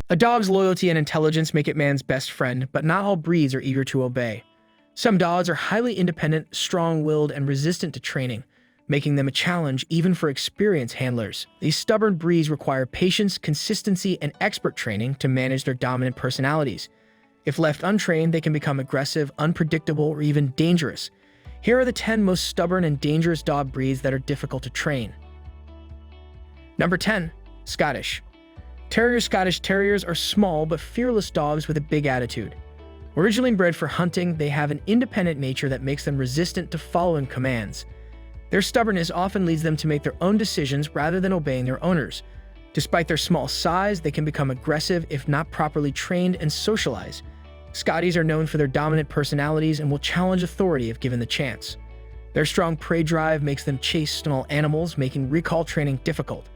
A dog's loyalty and intelligence make it man's best friend, but not all breeds are eager to obey. Some dogs are highly independent, strong-willed, and resistant to training, making them a challenge even for experienced handlers. These stubborn breeds require patience, consistency, and expert training to manage their dominant personalities. If left untrained, they can become aggressive, unpredictable, or even dangerous. Here are the 10 most stubborn and dangerous dog breeds that are difficult to train. Number 10. Scottish. Scottish Terriers are small but fearless dogs with a big attitude. Originally bred for hunting, they have an independent nature that makes them resistant to following commands. Their stubbornness often leads them to make their own decisions rather than obeying their owners. Despite their small size, they can become aggressive if not properly trained and socialized. Scotties are known for their dominant personalities and will challenge authority if given the chance. Their strong prey drive makes them chase small animals, making recall training difficult.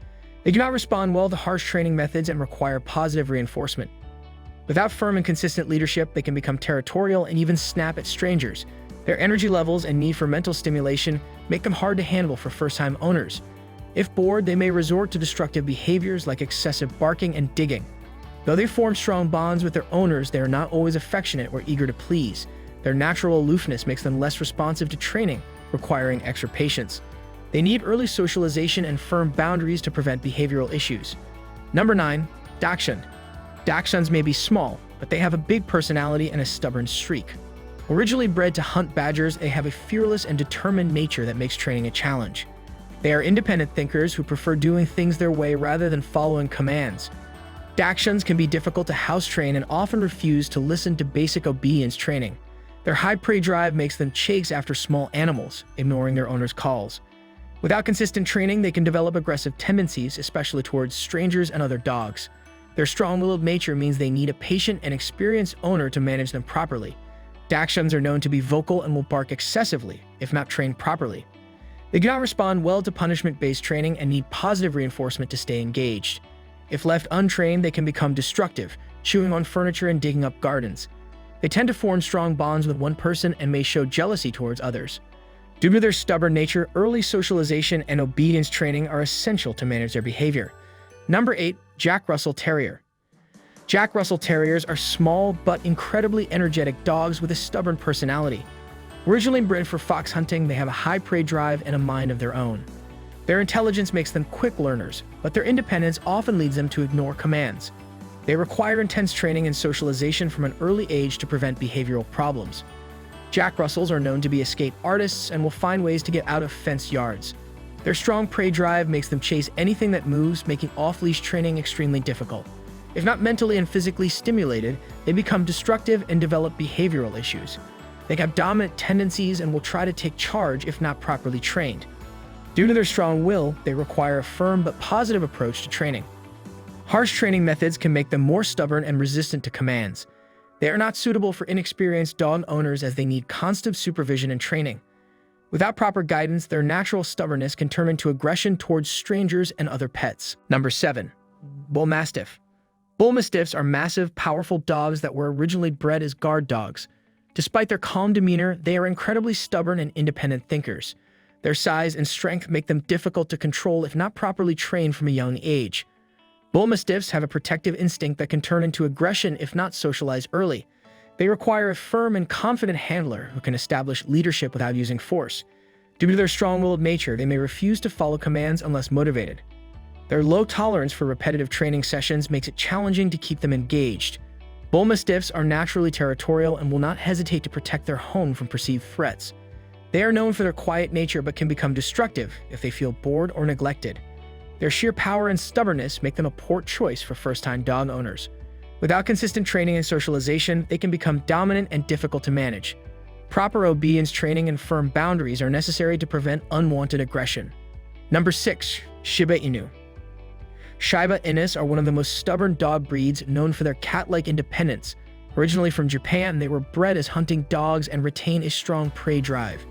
They do not respond well to harsh training methods and require positive reinforcement. Without firm and consistent leadership, they can become territorial and even snap at strangers. Their energy levels and need for mental stimulation make them hard to handle for first-time owners. If bored, they may resort to destructive behaviors like excessive barking and digging. Though they form strong bonds with their owners, they are not always affectionate or eager to please. Their natural aloofness makes them less responsive to training, requiring extra patience. They need early socialization and firm boundaries to prevent behavioral issues. Number 9. Dachshund. Dachshunds may be small, but they have a big personality and a stubborn streak. Originally bred to hunt badgers, they have a fearless and determined nature that makes training a challenge. They are independent thinkers who prefer doing things their way rather than following commands. Dachshunds can be difficult to house train and often refuse to listen to basic obedience training. Their high prey drive makes them chase after small animals, ignoring their owner's calls. Without consistent training, they can develop aggressive tendencies, especially towards strangers and other dogs. Their strong-willed nature means they need a patient and experienced owner to manage them properly. Dachshunds are known to be vocal and will bark excessively if not trained properly. They do not respond well to punishment-based training and need positive reinforcement to stay engaged. If left untrained, they can become destructive, chewing on furniture and digging up gardens. They tend to form strong bonds with one person and may show jealousy towards others. Due to their stubborn nature, early socialization and obedience training are essential to manage their behavior. Number 8. Jack Russell Terrier. Jack Russell Terriers are small but incredibly energetic dogs with a stubborn personality. Originally bred for fox hunting, they have a high prey drive and a mind of their own. Their intelligence makes them quick learners, but their independence often leads them to ignore commands. They require intense training and socialization from an early age to prevent behavioral problems. Jack Russells are known to be escape artists and will find ways to get out of fenced yards. Their strong prey drive makes them chase anything that moves, making off-leash training extremely difficult. If not mentally and physically stimulated, they become destructive and develop behavioral issues. They have dominant tendencies and will try to take charge if not properly trained. Due to their strong will, they require a firm but positive approach to training. Harsh training methods can make them more stubborn and resistant to commands. They are not suitable for inexperienced dog owners as they need constant supervision and training. Without proper guidance, their natural stubbornness can turn into aggression towards strangers and other pets. Number 7. Bullmastiff. Bullmastiffs are massive, powerful dogs that were originally bred as guard dogs. Despite their calm demeanor, they are incredibly stubborn and independent thinkers. Their size and strength make them difficult to control if not properly trained from a young age. Bullmastiffs have a protective instinct that can turn into aggression if not socialized early. They require a firm and confident handler who can establish leadership without using force. Due to their strong-willed nature, they may refuse to follow commands unless motivated. Their low tolerance for repetitive training sessions makes it challenging to keep them engaged. Bullmastiffs are naturally territorial and will not hesitate to protect their home from perceived threats. They are known for their quiet nature but can become destructive if they feel bored or neglected. Their sheer power and stubbornness make them a poor choice for first-time dog owners. Without consistent training and socialization, they can become dominant and difficult to manage. Proper obedience training and firm boundaries are necessary to prevent unwanted aggression. Number 6. Shiba Inu. Shiba Inus are one of the most stubborn dog breeds, known for their cat-like independence. Originally from Japan, they were bred as hunting dogs and retain a strong prey drive.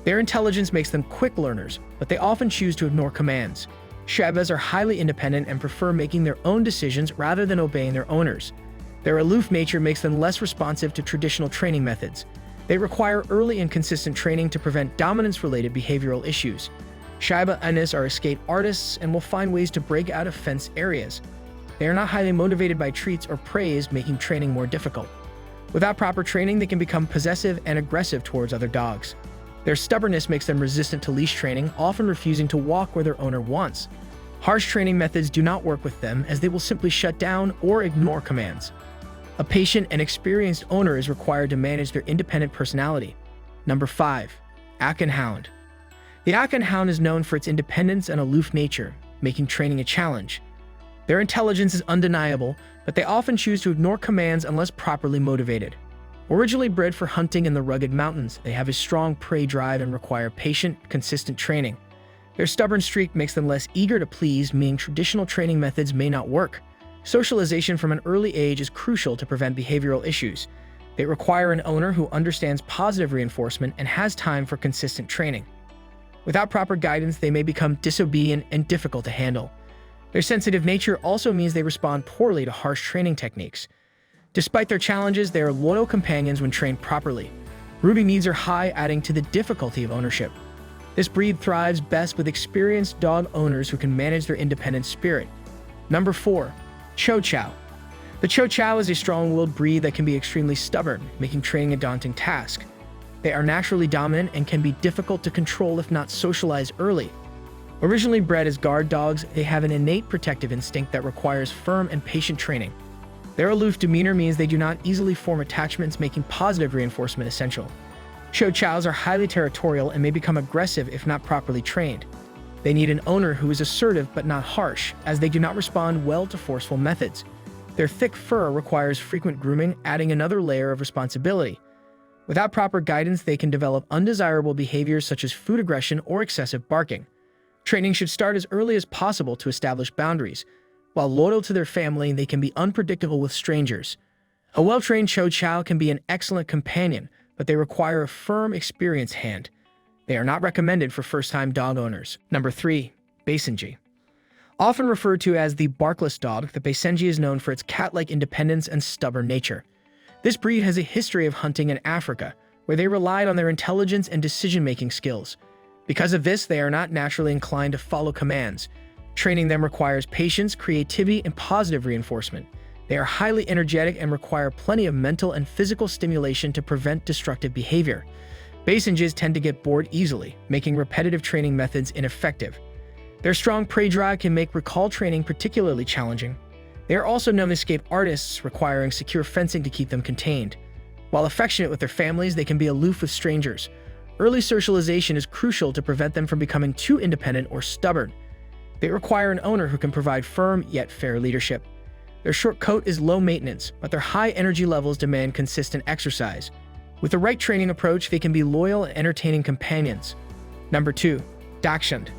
Their intelligence makes them quick learners, but they often choose to ignore commands. Shibas are highly independent and prefer making their own decisions rather than obeying their owners. Their aloof nature makes them less responsive to traditional training methods. They require early and consistent training to prevent dominance-related behavioral issues. Shiba Inus are escape artists and will find ways to break out of fenced areas. They are not highly motivated by treats or praise, making training more difficult. Without proper training, they can become possessive and aggressive towards other dogs. Their stubbornness makes them resistant to leash training, often refusing to walk where their owner wants. Harsh training methods do not work with them, as they will simply shut down or ignore commands. A patient and experienced owner is required to manage their independent personality. Number 5. Afghan Hound. The Afghan Hound is known for its independence and aloof nature, making training a challenge. Their intelligence is undeniable, but they often choose to ignore commands unless properly motivated. Originally bred for hunting in the rugged mountains, they have a strong prey drive and require patient, consistent training. Their stubborn streak makes them less eager to please, meaning traditional training methods may not work. Socialization from an early age is crucial to prevent behavioral issues. They require an owner who understands positive reinforcement and has time for consistent training. Without proper guidance, they may become disobedient and difficult to handle. Their sensitive nature also means they respond poorly to harsh training techniques. Despite their challenges, they are loyal companions when trained properly. Grooming needs are high, adding to the difficulty of ownership. This breed thrives best with experienced dog owners who can manage their independent spirit. Number 4. Chow. The Chow is a strong-willed breed that can be extremely stubborn, making training a daunting task. They are naturally dominant and can be difficult to control if not socialized early. Originally bred as guard dogs, they have an innate protective instinct that requires firm and patient training. Their aloof demeanor means they do not easily form attachments, making positive reinforcement essential. Chows are highly territorial and may become aggressive if not properly trained. They need an owner who is assertive but not harsh, as they do not respond well to forceful methods. Their thick fur requires frequent grooming, adding another layer of responsibility. Without proper guidance, they can develop undesirable behaviors such as food aggression or excessive barking. Training should start as early as possible to establish boundaries. While loyal to their family, they can be unpredictable with strangers. A well-trained Chow can be an excellent companion, but they require a firm, experienced hand. They are not recommended for first-time dog owners. Number 3. Basenji. Often referred to as the barkless dog, the Basenji is known for its cat-like independence and stubborn nature. This breed has a history of hunting in Africa, where they relied on their intelligence and decision-making skills. Because of this, they are not naturally inclined to follow commands. Training them requires patience, creativity, and positive reinforcement. They are highly energetic and require plenty of mental and physical stimulation to prevent destructive behavior. Basenjis tend to get bored easily, making repetitive training methods ineffective. Their strong prey drive can make recall training particularly challenging. They are also known as escape artists, requiring secure fencing to keep them contained. While affectionate with their families, they can be aloof with strangers. Early socialization is crucial to prevent them from becoming too independent or stubborn. They require an owner who can provide firm yet fair leadership. Their short coat is low maintenance, but their high energy levels demand consistent exercise. With the right training approach, they can be loyal and entertaining companions. Number 2. Dachshund.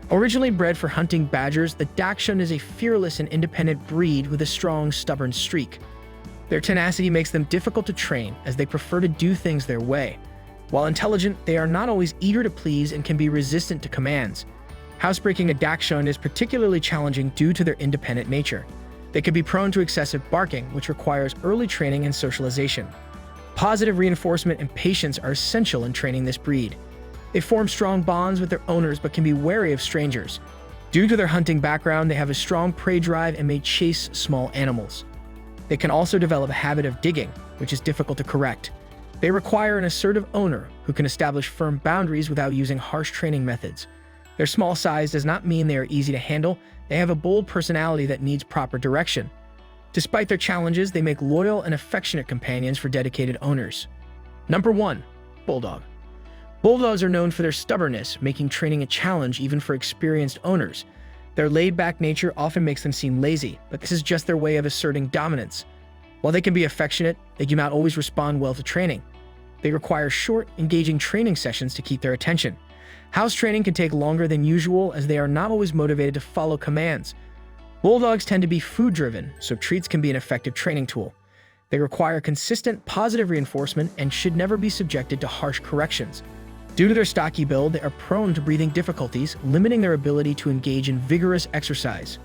Originally bred for hunting badgers, the Dachshund is a fearless and independent breed with a strong, stubborn streak. Their tenacity makes them difficult to train, as they prefer to do things their way. While intelligent, they are not always eager to please and can be resistant to commands. Housebreaking a Dachshund is particularly challenging due to their independent nature. They can be prone to excessive barking, which requires early training and socialization. Positive reinforcement and patience are essential in training this breed. They form strong bonds with their owners but can be wary of strangers. Due to their hunting background, they have a strong prey drive and may chase small animals. They can also develop a habit of digging, which is difficult to correct. They require an assertive owner who can establish firm boundaries without using harsh training methods. Their small size does not mean they are easy to handle. They have a bold personality that needs proper direction. Despite their challenges, they make loyal and affectionate companions for dedicated owners. Number 1. Bulldog. Bulldogs are known for their stubbornness, making training a challenge even for experienced owners. Their laid-back nature often makes them seem lazy, but this is just their way of asserting dominance. While they can be affectionate, they do not always respond well to training. They require short, engaging training sessions to keep their attention. House training can take longer than usual, as they are not always motivated to follow commands. Bulldogs tend to be food-driven, so treats can be an effective training tool. They require consistent, positive reinforcement and should never be subjected to harsh corrections. Due to their stocky build, they are prone to breathing difficulties, limiting their ability to engage in vigorous exercise.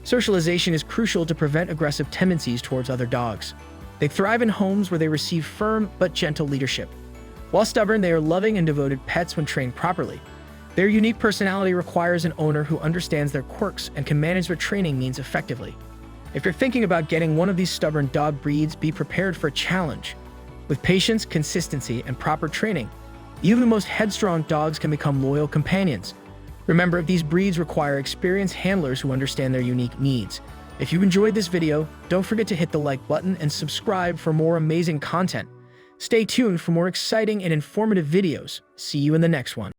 Socialization is crucial to prevent aggressive tendencies towards other dogs. They thrive in homes where they receive firm but gentle leadership. While stubborn, they are loving and devoted pets when trained properly. Their unique personality requires an owner who understands their quirks and can manage their training needs effectively. If you're thinking about getting one of these stubborn dog breeds, be prepared for a challenge. With patience, consistency, and proper training, even the most headstrong dogs can become loyal companions. Remember, these breeds require experienced handlers who understand their unique needs. If you enjoyed this video, don't forget to hit the like button and subscribe for more amazing content. Stay tuned for more exciting and informative videos. See you in the next one.